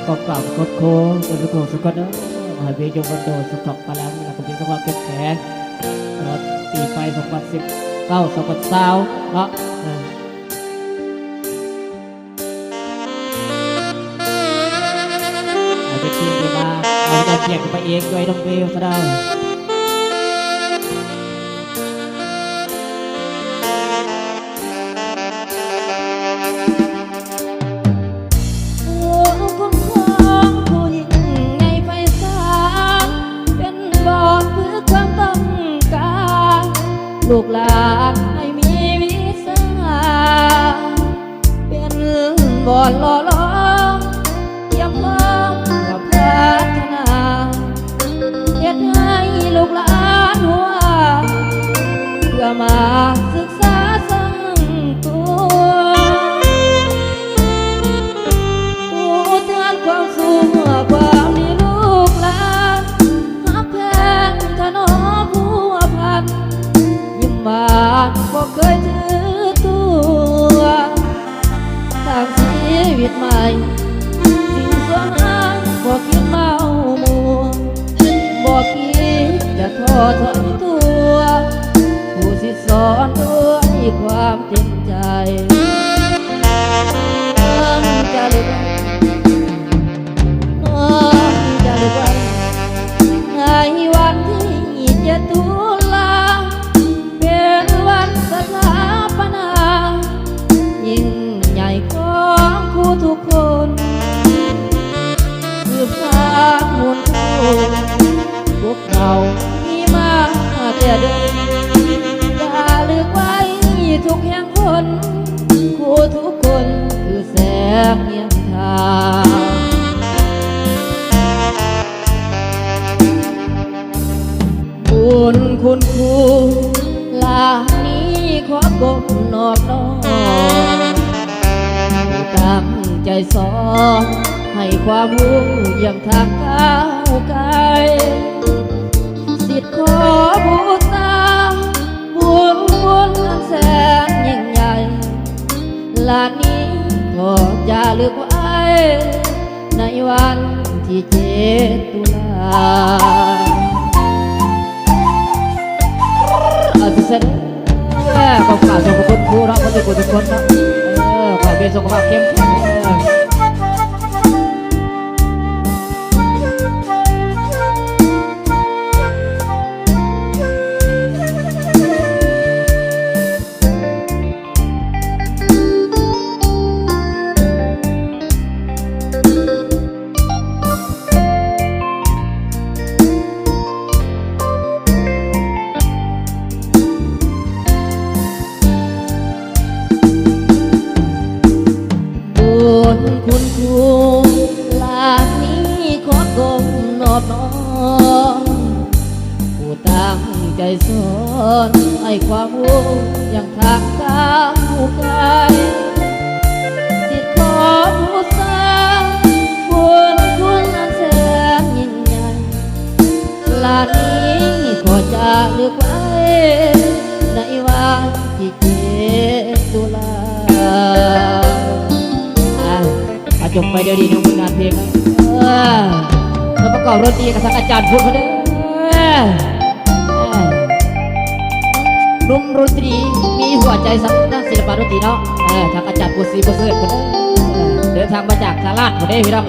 ขอกราบขอบคุณสุขสุขเนอะให้เบียยงกันโดสุขพลังและคุณสุขภาพเข้มแข็งตลอดปีไป2019 2020เนาะเอาไปเชียงไปมาเอาไปเชียงไปเองด้วยน้องเบลซะได้ลูกหลานให้มีวิสาเป็นบ่อนหล่อล้อมเยี่ยมล้อมกับพัฒนาเฮ็ดให้ลูกหลานหัวเพื่อมาศึกษาสร้างตัวผู้แทนความสูงความนี้ลูกหลานหักแพงถนอมผู้พันมาบ่เคยถือตัวสร้างชีวิตใหม่สิ่งสวยงามบ่คิดเมามัวบ่คิดจะท้อถอยตัวผู้สิสอนด้วยความเต็มใจจะลืมจะลืมในวันที่7 ตุลาเป็นวันสถาปนายิ่งใหญ่ของผู้ทุกคนสืบสานมวลชนพวกเรามีมาแต่เดิมอย่าลืมไว้ทุกแห่งคนผู้ทุกคนคือแสงเงียบทางบุญคุณครูลานี้ขอกบนอบน้อมตั้งใจสอนให้ความรู้เยี่ยมทางก้าวไกลสิทธิ์ขอบูชาบุญอันแสนยิ่งใหญ่ลานี้ขออย่าลืมไว้ในวันที่7 ตุลาเสร็จขอบคุณทุกคนครูรักทุกคนนะขอเป็นสุขภาพเข้มแข็งคุณครูลานี้ขอกบนอบน้อมผู้ตั้งใจสอนให้ความรู้อย่างทางก้าวไกลสิทธิ์ขอบูชาบุญคุณอันแสนยิ่งใหญ่ลานี้ขอจะลึกไว้ในวันที่7 ตุลาจบไปเดี๋ยวดีน้องผลงานเพลงแล้วประกอบดนตรีกับทางอาจารย์พูดเขาเด้อนุ่มดนตรีมีหัวใจสักด้านศิลปะดนตรีเนาะทางอาจารย์บุษรีบุษเสริฐคนเดินทางมาจากสาราดคนได้พี่น้อง